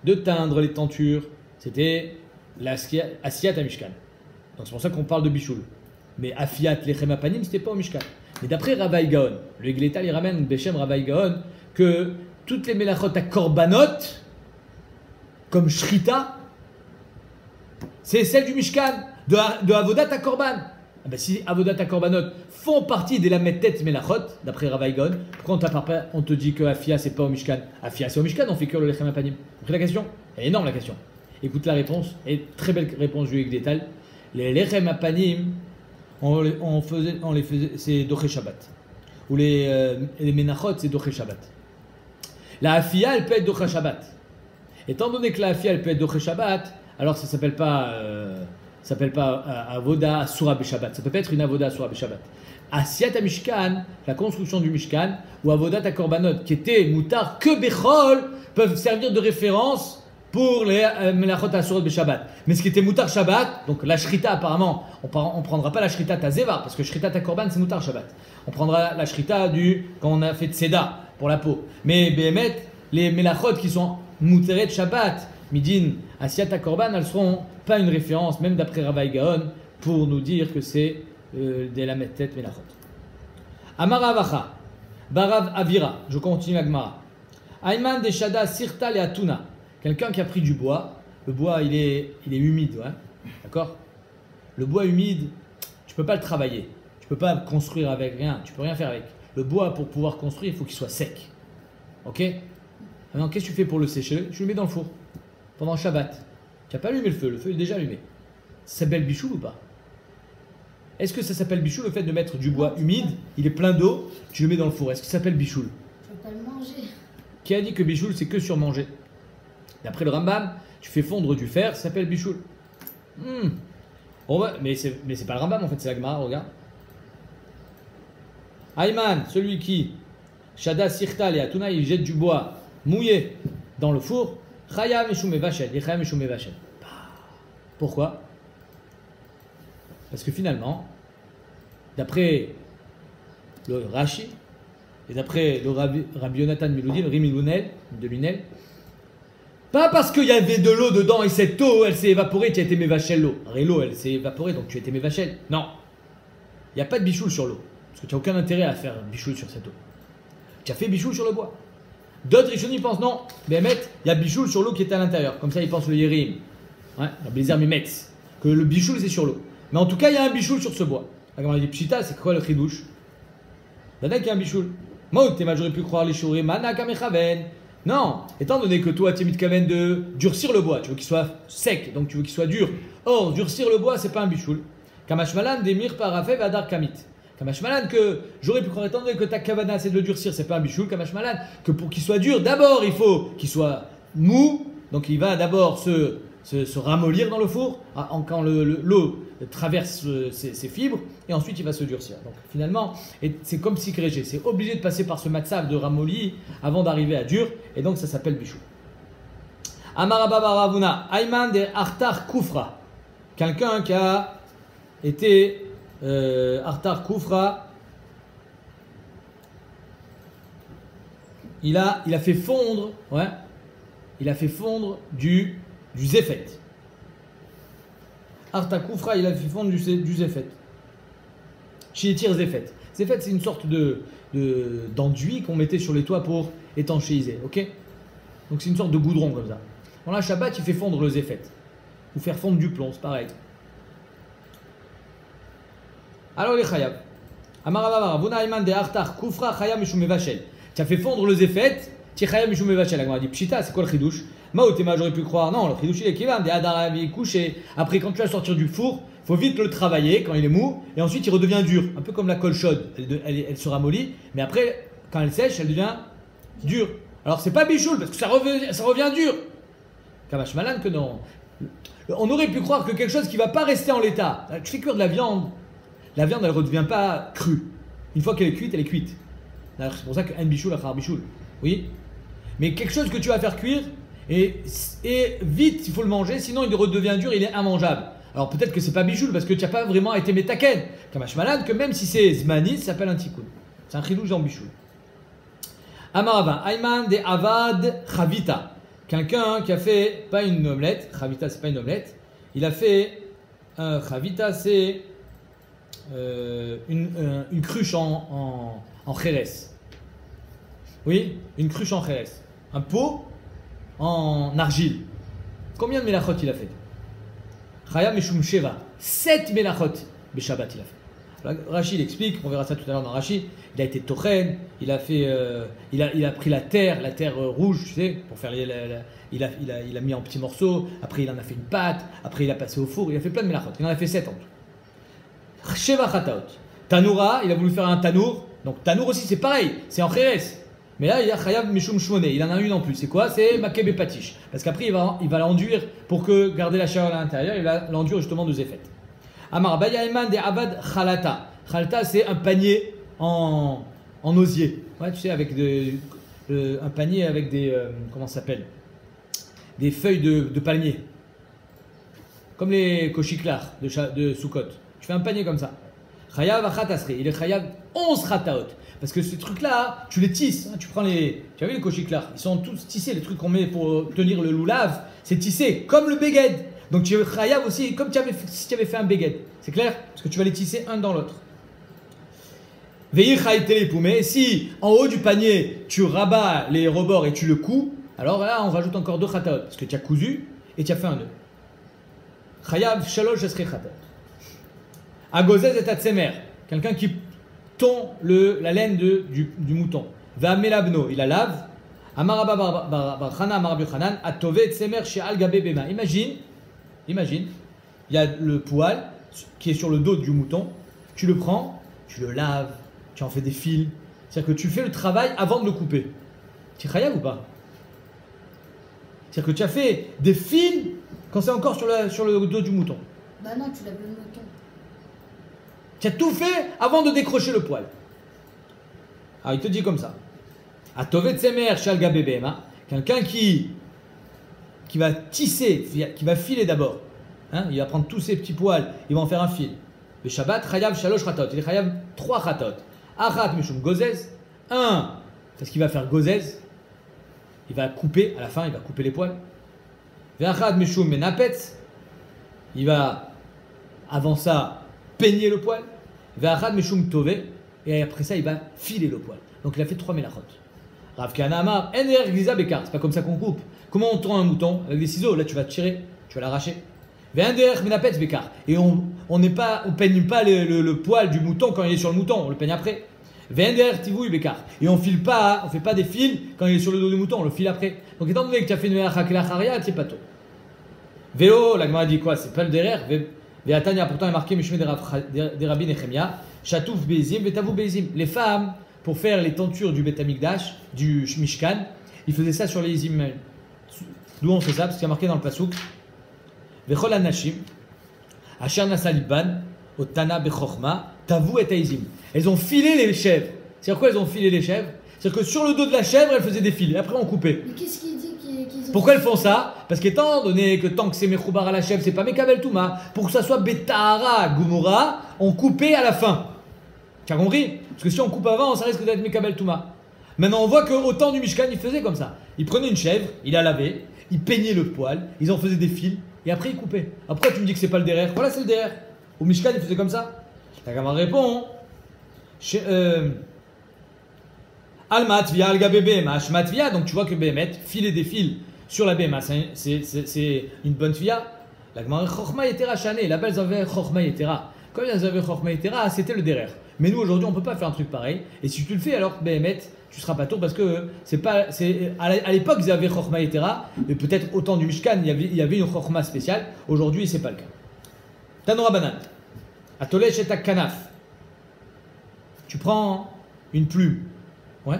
De teindre les tentures, c'était l'Asiyat HaMishkan. Donc c'est pour ça qu'on parle de Bichoul. Mais Afiyat l'Echem HaPanim, c'était pas au Mishkan. Mais d'après Ravaï Gaon, le Glétal, il ramène Beshem Ravaï Gaon, que toutes les Melachot à Korbanot, comme Shrita, c'est celle du Mishkan, de Avodat à Korban. Ah ben si Avodat HaKorbanot font partie des Lametet Melachot, d'après Ravaï Gaon, pourquoi on te dit que Afia c'est pas au Mishkan? Afia c'est au Mishkan, on fait cuire le Lechem HaPanim. Vous comprenez la question? Elle est énorme la question. Écoute la réponse, et très belle réponse du Détail. Les Lechem HaPanim, on les faisait, c'est Doché Shabbat. Ou les Menachot, c'est Doché Shabbat. La Afia, elle peut être Doché Shabbat. Étant donné que la Afia, elle peut être Doché Shabbat, alors ça s'appelle pas Avoda Asura B'Shabbat. Ça peut pas être une Avoda Asura B'Shabbat. Asiyat HaMishkan, la construction du Mishkan, ou Avodat HaKorbanot, qui était moutar que Bechol, peuvent servir de référence pour les Melachot Asura B'Shabbat. Mais ce qui était moutar Shabbat, donc la Shrita apparemment, on prendra pas la Shrita Tazeva, parce que Shrita Takorban c'est moutar Shabbat. On prendra la Shrita quand on a fait Tzeda pour la peau. Mais Behemet, les Melachot qui sont mouteret Shabbat, Midin, Asiyat HaKorban, elles seront pas une référence, même d'après Ravaï Gaon, pour nous dire que c'est des Lametet Melachot. Amara Avacha, Barav Avira, je continue la Gemara. Ayman de Shada Sirta le Atuna, quelqu'un qui a pris du bois, le bois il est humide, ouais. D'accord? Le bois humide, tu peux pas le travailler, tu peux pas construire avec rien, tu peux rien faire avec. Le bois, pour pouvoir construire, il faut qu'il soit sec. Ok? Maintenant, qu'est-ce que tu fais pour le sécher? Tu le mets dans le four pendant Shabbat. Tu n'as pas allumé le feu est déjà allumé. Ça s'appelle bichoul ou pas? Est-ce que ça s'appelle bichoul le fait de mettre du bois humide, il est plein d'eau, tu le mets dans le four? Est-ce que ça s'appelle bichoul? Tu peux pas le manger. Qui a dit que bichoul c'est que sur manger? D'après le Rambam, tu fais fondre du fer, ça s'appelle bichoul. Mais c'est pas le Rambam en fait, c'est la Gemara, regarde. Ayman, celui qui, Shada Sirta et Atuna, il jette du bois mouillé dans le four. Pourquoi? Parce que finalement, d'après le Rashi et d'après le Rabbi Yonatan Miloudi, le Rimilunel, de Lunel, pas parce qu'il y avait de l'eau dedans et cette eau, elle s'est évaporée, tu as été mévachel l'eau. L'eau, elle s'est évaporée, donc tu as été mévachel. Non. Il n'y a pas de bichoul sur l'eau. Parce que tu n'as aucun intérêt à faire bichoul sur cette eau. Tu as fait bichoul sur le bois. D'autres Rishonim pensent non, mais il y a bichoul sur l'eau qui est à l'intérieur. Comme ça, ils pensent le Yérim. Ouais, le Blizzard Mimetz. Que le bichoul, c'est sur l'eau. Mais en tout cas, il y a un bichoul sur ce bois. Quand on dit pshita, c'est quoi le chidouche? Dada qu'il y a un bichoul. Moi, j'aurais pu croire les chouris, manaka mechaven. Non, étant donné que toi, tu es mitkaven de durcir le bois, tu veux qu'il soit sec, donc tu veux qu'il soit dur. Or, durcir le bois, c'est pas un bichoul. Kamashmalan demir parafé vadar kamit. Kamashmalan, que j'aurais pu croire, étant donné que ta kavana c'est de le durcir, c'est pas un bichoul. Kamashmalan, que pour qu'il soit dur, d'abord il faut qu'il soit mou, donc il va d'abord se ramollir dans le four, quand l'eau traverse ses fibres, et ensuite il va se durcir. Donc finalement, c'est comme si Sikrégé, c'est obligé de passer par ce matzav de ramolli avant d'arriver à dur, et donc ça s'appelle bichoul. Amaraba Baravuna, Ayman de Artar Koufra, quelqu'un qui a été Artar Koufra, il a fait fondre, ouais, il a fait fondre du zéphet. Artar Koufra, il a fait fondre du zéphet. Chiétir zéphet. Zéphet, c'est une sorte d'enduit qu'on mettait sur les toits pour étanchéiser, ok? Donc c'est une sorte de goudron comme ça. Dans la Shabbat, il fait fondre le zéphet. Ou faire fondre du plomb, c'est pareil. Alors les chayab. Amarababa, Ravuna Ayman de Artar Koufra Chayab Mishum Mevachel. Tu as fait fondre le zéphet, tu es Chayab Mishum Mevachel. On a dit Pshita, c'est quoi le chidouche? Maotema, j'aurais pu croire. Non, le chidouche il est Kivan, des Adarabi couché. Après, quand tu vas sortir du four, il faut vite le travailler quand il est mou. Et ensuite, il redevient dur. Un peu comme la colle chaude. Elle se ramollit. Mais après, quand elle sèche, elle devient dure. Alors, c'est pas bichoul parce que ça revient dur. Kamash Malan que non. On aurait pu croire que quelque chose qui ne va pas rester en l'état. Tu fais cuire de la viande, elle ne redevient pas crue. Une fois qu'elle est cuite, elle est cuite. C'est pour ça qu'un bichoul, un bichoul. Oui. Mais quelque chose que tu vas faire cuire, et vite, il faut le manger, sinon il redevient dur, il est immangeable. Alors peut-être que c'est pas bichoul parce que tu n'as pas vraiment été métaken. Kamash Malan que même si c'est zmani, ça s'appelle un tikkun. C'est un chidouche dans bichoul. Amarava, Ayman de Avad Chavita. Quelqu'un qui a fait, pas une omelette, Chavita c'est pas une omelette, il a fait, Chavita c'est une cruche en chérès. Oui, une cruche en chérès. Un pot en argile. Combien de melachot il a fait? Chaya Meshum Sheva. 7 melachot Beshabbat il a fait. Rachid explique, on verra ça tout à l'heure dans Rachid, il a été tochen, il a pris la terre rouge, tu sais, pour faire il a mis en petits morceaux, après il en a fait une pâte, après il a passé au four, il a fait plein de melachot, il en a fait 7 en tout. Sheva Chataot. Tanoura, il a voulu faire un tanour, donc tanour aussi c'est pareil, c'est en chérès. Mais là, il y a Chayav Mishum Shmone, il en a une en plus. C'est quoi? C'est Makebe Patish. Parce qu'après, il va l'enduire pour que garder la chaleur à l'intérieur, il va l'enduire justement de zéphet. Amar Bayaiman de Abad Khalata. Khalata, c'est un panier en osier. Ouais, tu sais, avec un panier avec des. Comment ça s'appelle? Des feuilles de palmier. Comme les koshiklar de Sukkot. Tu fais un panier comme ça. Chayav Achatasri. Il est Chayav 11 Khataot. Parce que ces trucs-là, tu les tisses. Hein, tu as vu les koshiklar? Ils sont tous tissés. Les trucs qu'on met pour tenir le loulav, c'est tissé. Comme le beged. Donc tu es chayav aussi, comme si tu avais fait un beged. C'est clair? Parce que tu vas les tisser un dans l'autre. Veillir chaïté les poumets. Si en haut du panier, tu rabats les rebords et tu le couds, alors là, on rajoute encore 2 khataot. Parce que tu as cousu et tu as fait un nœud. Chayav shalosh esrei khataot. Agozez et atsemer. Quelqu'un qui tond la laine du mouton. Va melabno, il la lave. Amaraba barchana, amarabu chanan, atove etsemer chez al-gabe bema. Imagine, il y a le poil qui est sur le dos du mouton. Tu le prends, tu le laves, tu en fais des fils. C'est-à-dire que tu fais le travail avant de le couper. Tu es chayav ou pas? C'est-à-dire que tu as fait des fils quand c'est encore sur le dos du mouton. Bah non, tu laves le mouton. Tu as tout fait avant de décrocher le poil. Alors il te dit comme ça. Atovet semer shalga bebema. Quelqu'un qui va tisser, qui va filer d'abord. Hein, il va prendre tous ses petits poils, il va en faire un fil. Le Shabbat, chayav shalosh khatot. Il est chayav 3 khatot. Achat mishum gozez. 1, parce qu'il va faire gozez. Il va couper, à la fin, il va couper les poils. Ve'achat mishum menapetz. Il va, avant ça, peigner le poil. Ve'achad meshum tove. Et après ça, il va filer le poil. Donc il a fait 3 melachot. Rav Kana amar ener gliza bekar. C'est pas comme ça qu'on coupe. Comment on tend un mouton? Avec des ciseaux. Là, tu vas tirer, tu vas l'arracher. Ve'ender menapetz bekar. Et on peigne pas le poil du mouton quand il est sur le mouton. On le peigne après. Ve'ender tivouy bekar. Et on fait pas des fils quand il est sur le dos du mouton. On le file après. Donc étant donné que tu as fait une melacha kelacharia, c'est pas tôt. Véo, la Gemara dit quoi? C'est pas le derrière. Ve'atania, pourtant est marqué Mishmé des Rabbi Nechemia, Chatouf Bezim, Vetavou Bezim. Les femmes, pour faire les tentures du Bet Amikdash, du Mishkan, ils faisaient ça sur les Izim. D'où on fait ça? Parce qu'il y a marqué dans le Pasuk Vechol Anashim, Asher Nasaliban, Otana Bechochma, Tavou et Aizim. Elles ont filé les chèvres. C'est-à-dire quoi elles ont filé les chèvres? C'est-à-dire que sur le dos de la chèvre, elles faisaient des fils. Et après, on coupait. Mais qu'est-ce qu'il dit qu'ils Pourquoi elles font ça? Parce qu'étant donné que tant que c'est Mechoubar à la chèvre, c'est pas Mekabel Touma, pour que ça soit Betahara, Gumora, on coupait à la fin. Tu as compris? Parce que si on coupe avant, ça risque d'être Mekabel Touma. Maintenant, on voit qu'au temps du Mishkan, ils faisaient comme ça. Ils prenaient une chèvre, ils la lavaient, ils peignaient le poil, ils en faisaient des fils, et après ils coupaient. Après, tu me dis que c'est pas le derrière. Voilà, c'est le derrière. Au Mishkan, ils faisaient comme ça. T'as qu'à me répondre. Al-Matvia, Al-Gabébé, Matvia, donc tu vois que Béhémet filait des fils sur la Béhéma, c'est une bonne tvia. La Gemara Chochma Yetera Chané, là-bas elles avaient Chochma Yetera. Comme elles avaient Chochma Yetera, c'était le derrière. Mais nous aujourd'hui on ne peut pas faire un truc pareil. Et si tu le fais alors Béhémet, tu seras pas tour parce que à l'époque ils avaient Chochma Yetera, mais peut-être au temps du Mishkan il y avait une Chochma spéciale. Aujourd'hui c'est pas le cas. Tanora Banan, Atolesh et Kanaf. Tu prends une plume. Ouais.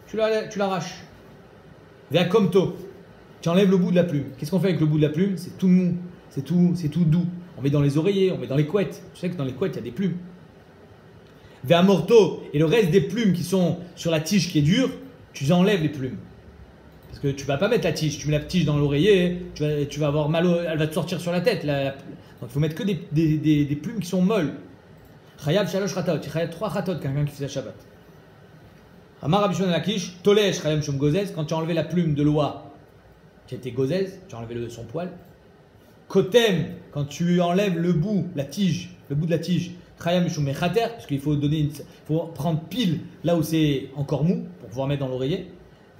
Tu l'arraches. Vers Komto. Tu enlèves le bout de la plume. Qu'est-ce qu'on fait avec le bout de la plume? C'est tout mou. C'est tout doux. On met dans les oreillers, on met dans les couettes. Tu sais que dans les couettes, il y a des plumes. Vers Morto. Et le reste des plumes qui sont sur la tige qui est dure, tu enlèves les plumes. Parce que tu ne vas pas mettre la tige. Tu mets la tige dans l'oreiller, tu vas avoir mal. Elle va te sortir sur la tête. Donc il faut mettre que des plumes qui sont molles. Chayav Shalosh Ratot. Chayav 3 Ratot, quelqu'un qui faisait Shabbat. Amar Rabbi Shimon Lakish, Tolesh Chayam Shum Gozez, quand tu as enlevé la plume de l'oie qui était Gozez, tu as enlevé son poil. Kotem, quand tu enlèves le bout, la tige, le bout de la tige, Chayam Shum Mechater, parce qu'il faut prendre pile là où c'est encore mou pour pouvoir mettre dans l'oreiller.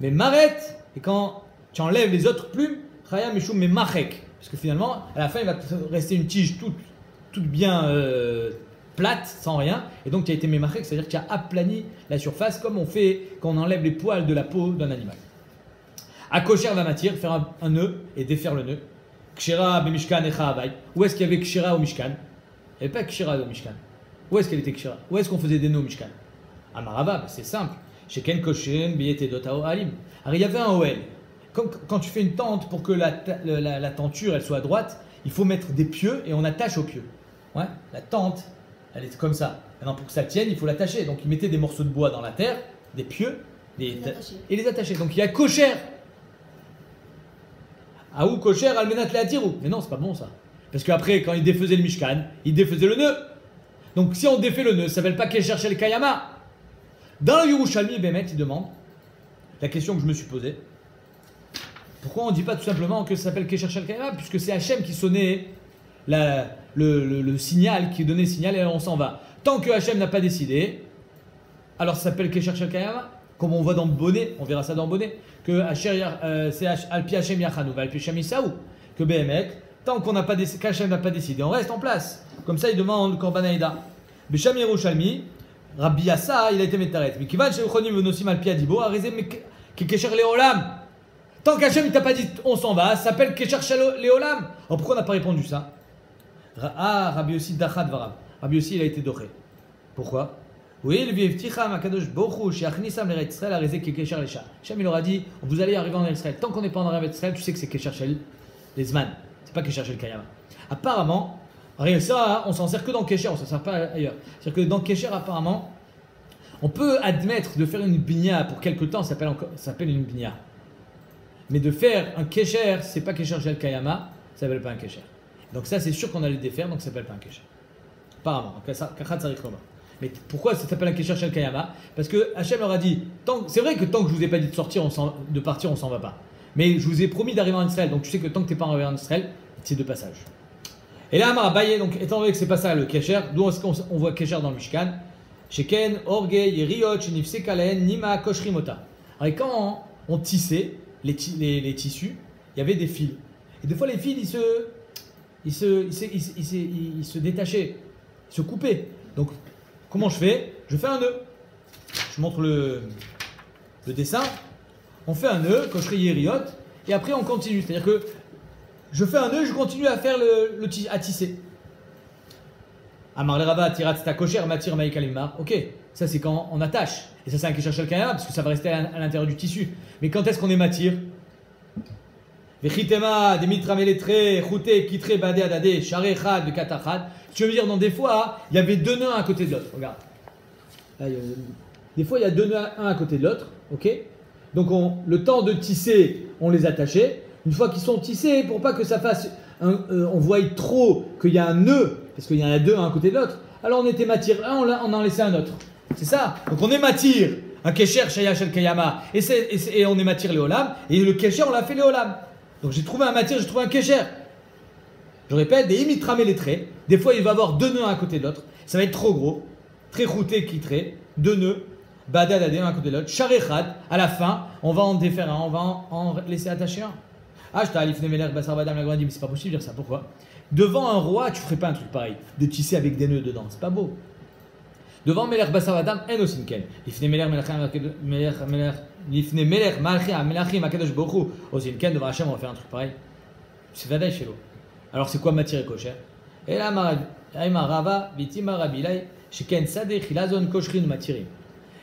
Mais Maret, et quand tu enlèves les autres plumes, Chayam Shum Mechek, parce que finalement, à la fin, il va te rester une tige toute bien plate, sans rien, et donc tu as été mémachek, c'est-à-dire que tu as aplani la surface comme on fait quand on enlève les poils de la peau d'un animal. À Kosher va matir, faire un nœud et défaire le nœud. Kshera b'mishkan echa abay. Où est-ce qu'il y avait Kshera au Mishkan? Il n'y avait pas Kshera au Mishkan. Où est-ce qu'elle était Kshera? Où est-ce qu'on faisait des nœuds au Mishkan? À Marava, c'est simple. Chez Ken Koshen, Biyete Dotao Alim. Alors il y avait un OL. Quand tu fais une tente pour que la tenture elle soit droite, il faut mettre des pieux et on attache aux pieux. Ouais, la tente. Elle est comme ça. Maintenant, pour que ça tienne, il faut l'attacher. Donc, ils mettaient des morceaux de bois dans la terre, des pieux, et les attachaient. Donc, il y a Kosher. Aou Kosher, Almenat Leatirou. Mais non, c'est pas bon ça. Parce qu'après, quand ils défaisaient le Mishkan, ils défaisaient le nœud. Donc, si on défait le nœud, ça ne s'appelle pas Kesher Shel Kayama. Dans le Yerushalmi, Bémet, il demande la question que je me suis posée. Pourquoi on ne dit pas tout simplement que ça s'appelle Kesher Shel Kayama? Puisque c'est Hachem qui sonnait le signal, qui donnait le signal et on s'en va. Tant que Hachem n'a pas décidé, alors ça s'appelle Kesher Shel Kayama, comme on voit dans Bonnet, on verra ça dans Bonnet, que c'est Alpi Hachem Yachanou, Alpi Hachem Isaou, que Béhémet, tant qu'Hachem n'a pas décidé, on reste en place. Comme ça, il demande Korban Aïda. Besham Yerushalmi, Rabbi Yassa, il a été métaret. Mais Kivan Shechonim Venosim Alpi Adibo, Arizé Kesher Leolam. Tant qu'Hachem ne t'a pas dit on s'en va, ça s'appelle Kesher Leolam. Alors pourquoi on n'a pas répondu ça? Ah, Rabbi Yossi Dachad Varab. Rabbi Yossi, il a été doré. Pourquoi? Oui, le Vivticham Akadosh Bochou, Shiachnisam l'Eretz Israël, a rézé Kesher Lesha. Hachem, il leur a dit vous allez arriver en Israël. Tant qu'on n'est pas en Eretz Israël, tu sais que c'est Kesher Shel Lezman. C'est pas Kesher Shel Kayama. Apparemment, rien ça, on s'en sert que dans Kesher, on s'en sert pas ailleurs. C'est-à-dire que dans Kesher, apparemment, on peut admettre de faire une binya pour quelque temps, ça s'appelle une binya. Mais de faire un Kesher, c'est pas Kesher Shel Kayama, ça s'appelle pas un Kesher. Donc ça, c'est sûr qu'on allait le défaire, donc ça s'appelle pas un Kesher. Apparemment. Mais pourquoi ça s'appelle un Kesher Shel Kayama? Parce que Hachem leur a dit, c'est vrai que tant que je vous ai pas dit de sortir, de partir, on s'en va pas. Mais je vous ai promis d'arriver en Israël, donc tu sais que tant que tu n'es pas arrivé en Israël, c'est de passage. Et là, Amar Abaye, donc étant donné que c'est pas ça le Kesher, d'où est-ce qu'on voit Kesher dans le Mishkan? Sheken, Orge, Yeriot, Nifse Kalen, Nima, Koshrimota. Alors quand on tissait les tissus, il y avait des fils. Et des fois, les fils, ils se détachaient, ils se coupaient. Donc, comment je fais? Je fais un nœud. Je montre le dessin. On fait un nœud, cocherie Yeriot, et après on continue. C'est-à-dire que je fais un nœud, je continue à faire à tisser. Amar le Rava, tirat ta kosher, matir maïkalimar. Ok, ça c'est quand on attache. Et ça c'est un Kesher Shel Kayama, parce que ça va rester à l'intérieur du tissu. Mais quand est-ce qu'on est matir? Vechitema, demitra meletre, chouté, kitre, badé, adadé, charé, chad, katachad. Tu veux me dire, dans des fois, il y avait deux nœuds un à côté de l'autre. Regarde. Là, des fois, il y a deux nœuds un à côté de l'autre. Ok. Donc le temps de tisser, on les attachait. Une fois qu'ils sont tissés, pour pas que ça fasse, on voit trop qu'il y a un nœud, parce qu'il y en a deux un côté de l'autre, alors on était matir un, on en laissait un autre. C'est ça. Donc on est matir, un kesher, shaya, shel kayama, et on est matir le olam, et le kesher, on l'a fait le olam. Donc j'ai trouvé un matir, j'ai trouvé un kesher. Je répète, des imitramé les traits. Des fois, il va y avoir deux nœuds un à côté de l'autre. Ça va être trop gros. Très routé qui trait. Deux nœuds. Badadadé un à côté de l'autre. Charechad. À la fin, on va en défaire un. On va en laisser attacher un. Ah, je t'ai alifné Meler Bassar Badam. La grande dit, mais c'est pas possible de dire ça. Pourquoi? Devant un roi, tu ferais pas un truc pareil. De tisser avec des nœuds dedans. C'est pas beau. Devant Meler Bassar Badam, en osinken. Lifne Meler Malchia Melachim Akadosh Bochou. Osinken, devant Hachem, on va faire un truc pareil. C'est vadaï chez l'eau. Alors c'est quoi matière et kosher? Et là,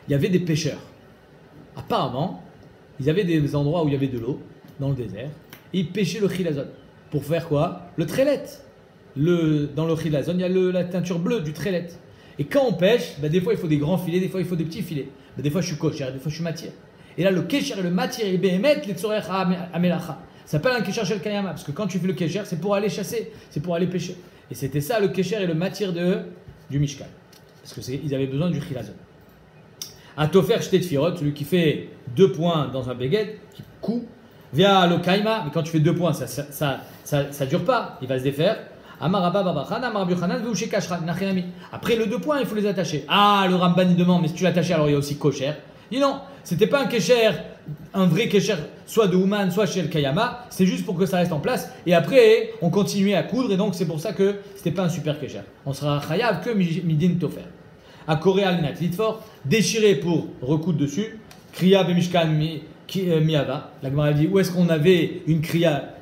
il y avait des pêcheurs. Apparemment, ils avaient des endroits où il y avait de l'eau, dans le désert, et ils pêchaient le chilazon. Pour faire quoi? Le trélet. Dans le chilazon, il y a la teinture bleue du trélet. Et quand on pêche, des fois il faut des grands filets, des fois il faut des petits filets. Des fois je suis kosher, des fois je suis matière. Et là, le kesher et le matière, il béhémet, les tsorech amelacha. Ça s'appelle un kesher shel kayama, parce que quand tu fais le kesher, c'est pour aller chasser, c'est pour aller pêcher. Et c'était ça le kesher et le matière du Mishkan. Parce qu'ils avaient besoin du chilazon. Un tofer shtet firot, celui qui fait 2 points dans un béguet, qui coud, via le kaima, mais quand tu fais 2 points, ça dure pas, il va se défaire. Après le 2 points, il faut les attacher. Ah, le Ramban il demande, mais si tu l'attaches, alors il y a aussi kosher. Il dit non, c'était pas un kesher, un vrai kesher, soit de Ouman, soit chez le Kayama, c'est juste pour que ça reste en place. Et après, on continuait à coudre, et donc c'est pour ça que c'était pas un super kesher. On sera chayav que midin tofer. À Corée al litfor, déchiré pour recoudre dessus, kriya bemishkan miava. La Gemara dit où est-ce qu'on avait une kriya,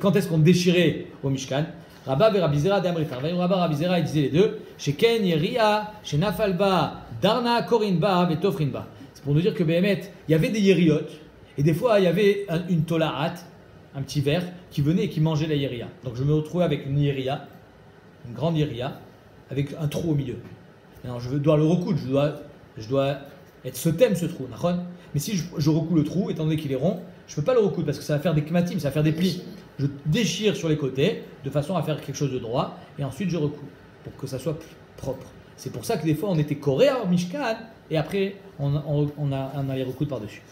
quand est-ce qu'on déchirait au Mishkan. Rabba et Rabizera d'Amritar. Rabba Rabizera, il disait les deux. Chez Ken Yeria, chez Nafalba, Darna Korinba, et Tofrinba. C'est pour nous dire que Béhémet, il y avait des yériot, et des fois il y avait une tolarat, un petit ver, qui venait et qui mangeait la yéria. Donc je me retrouvais avec une yéria, une grande yéria, avec un trou au milieu. Alors je dois le recoudre, je dois être ce trou, mais si je recoue le trou, étant donné qu'il est rond, je ne peux pas le recoudre parce que ça va faire des kmatim, ça va faire des plis. Je déchire sur les côtés de façon à faire quelque chose de droit et ensuite je recoue pour que ça soit plus propre. C'est pour ça que des fois on était coréen au Mishkan et après on allait recoudre par-dessus.